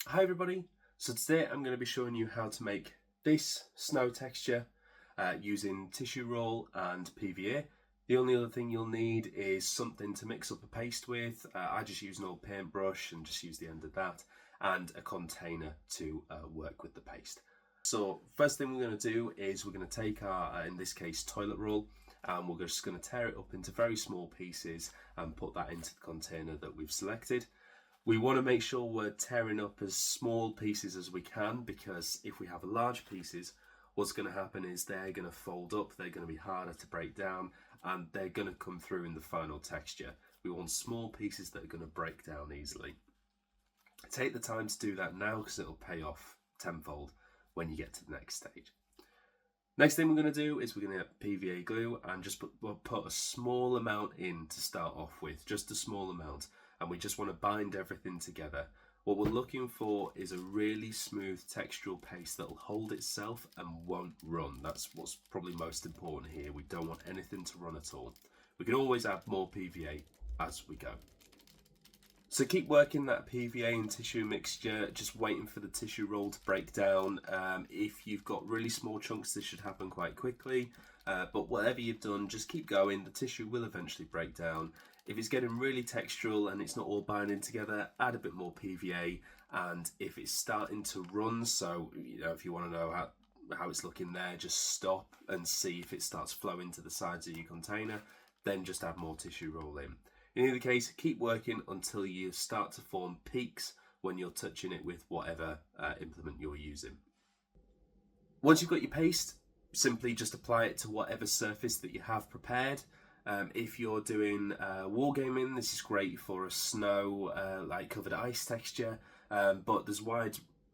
Hi everybody, so today I'm going to be showing you how to make this snow texture using tissue roll and PVA. The only other thing you'll need is something to mix up a paste with. I just use an old paintbrush and just use the end of that, and a container to work with the paste. So first thing we're going to do is we're going to take our, in this case, toilet roll, and we're just going to tear it up into very small pieces and put that into the container that we've selected. We want to make sure we're tearing up as small pieces as we can, because if we have large pieces, what's going to happen is they're going to fold up, they're going to be harder to break down, and they're going to come through in the final texture. We want small pieces that are going to break down easily. Take the time to do that now, because it'll pay off tenfold when you get to the next stage. Next thing we're going to do is we're going to get PVA glue and just put a small amount in to start off with, just a small amount, and we just want to bind everything together. What we're looking for is a really smooth textural paste that will hold itself and won't run. That's what's probably most important here. We don't want anything to run at all. We can always add more PVA as we go. So keep working that PVA and tissue mixture, just waiting for the tissue roll to break down. If you've got really small chunks, this should happen quite quickly. But whatever you've done, just keep going. The tissue will eventually break down. If it's getting really textural and it's not all binding together, add a bit more PVA. And if it's starting to run, so if you want to know how it's looking there, just stop and see if it starts flowing to the sides of your container. Then just add more tissue roll in. In either case, keep working until you start to form peaks when you're touching it with whatever implement you're using. Once you've got your paste, simply just apply it to whatever surface that you have prepared. If you're doing wargaming, this is great for a snow, like covered ice texture, but there's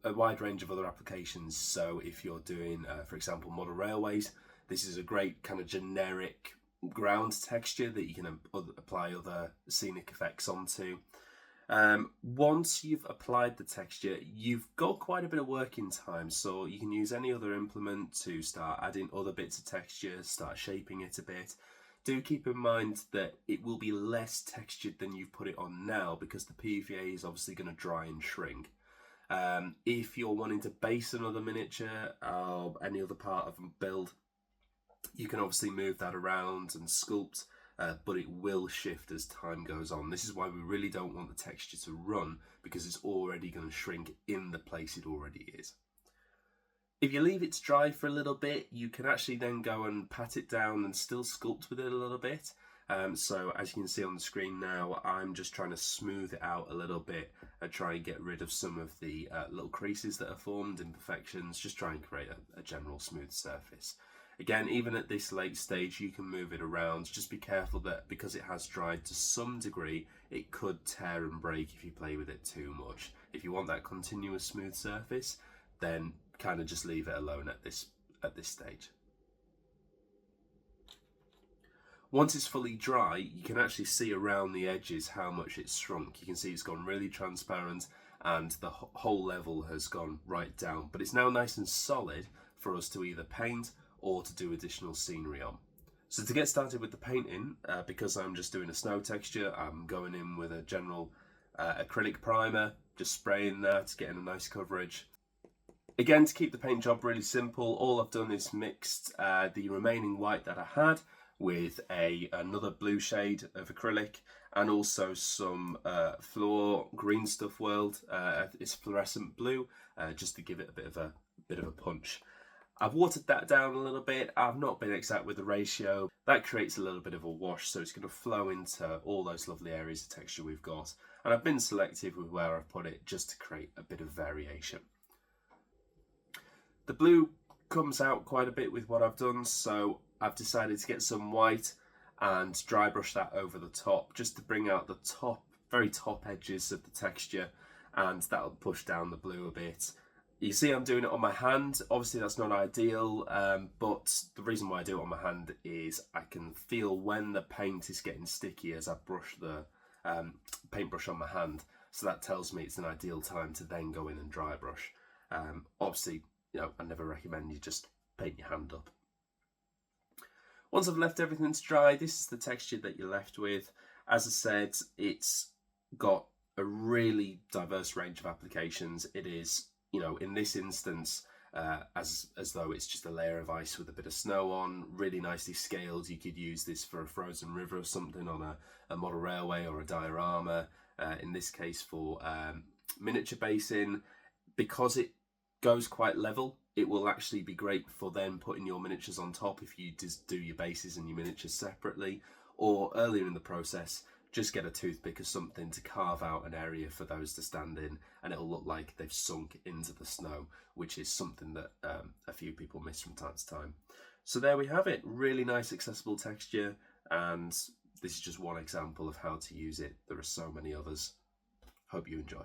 a wide range of other applications. So if you're doing, for example, model railways, this is a great kind of generic ground texture that you can apply other scenic effects onto. Once you've applied the texture, you've got quite a bit of working time, so you can use any other implement to start adding other bits of texture, start shaping it a bit. Do keep in mind that it will be less textured than you've put it on now, because the PVA is obviously going to dry and shrink. If you're wanting to base another miniature or any other part of a build, you can obviously move that around and sculpt, but it will shift as time goes on. This is why we really don't want the texture to run, because it's already going to shrink in the place it already is. If you leave it to dry for a little bit, you can actually then go and pat it down and still sculpt with it a little bit. So as you can see on the screen now, I'm just trying to smooth it out a little bit and try and get rid of some of the little creases that are formed, imperfections, just try and create a general smooth surface. Again, even at this late stage, you can move it around. Just be careful that because it has dried to some degree, it could tear and break if you play with it too much. If you want that continuous smooth surface, then kind of just leave it alone at this stage. Once it's fully dry, you can actually see around the edges how much it's shrunk. You can see it's gone really transparent and the whole level has gone right down. But it's now nice and solid for us to either paint or to do additional scenery on. So to get started with the painting, because I'm just doing a snow texture, I'm going in with a general acrylic primer, just spraying that, getting a nice coverage. Again, to keep the paint job really simple, all I've done is mixed the remaining white that I had with another blue shade of acrylic, and also some Fluor Green Stuff World. It's fluorescent blue, just to give it a bit of a punch. I've watered that down a little bit. I've not been exact with the ratio. That creates a little bit of a wash, so it's going to flow into all those lovely areas of texture we've got. And I've been selective with where I've put it, just to create a bit of variation. The blue comes out quite a bit with what I've done, so I've decided to get some white and dry brush that over the top, just to bring out the very top edges of the texture, and that'll push down the blue a bit. You see I'm doing it on my hand. Obviously that's not ideal, but the reason why I do it on my hand is I can feel when the paint is getting sticky as I brush the paintbrush on my hand. So that tells me it's an ideal time to then go in and dry brush. Obviously, I never recommend you just paint your hand up. Once I've left everything to dry, this is the texture that you're left with. As I said, it's got a really diverse range of applications. It is, you know, in this instance, as though it's just a layer of ice with a bit of snow on, really nicely scaled. You could use this for a frozen river or something on a model railway or a diorama. In this case for miniature basing, because it goes quite level, it will actually be great for then putting your miniatures on top if you just do your bases and your miniatures separately, or earlier in the process, just get a toothpick or something to carve out an area for those to stand in, and it'll look like they've sunk into the snow, which is something that a few people miss from time to time. So there we have it, really nice accessible texture, and this is just one example of how to use it. There are so many others. Hope you enjoy.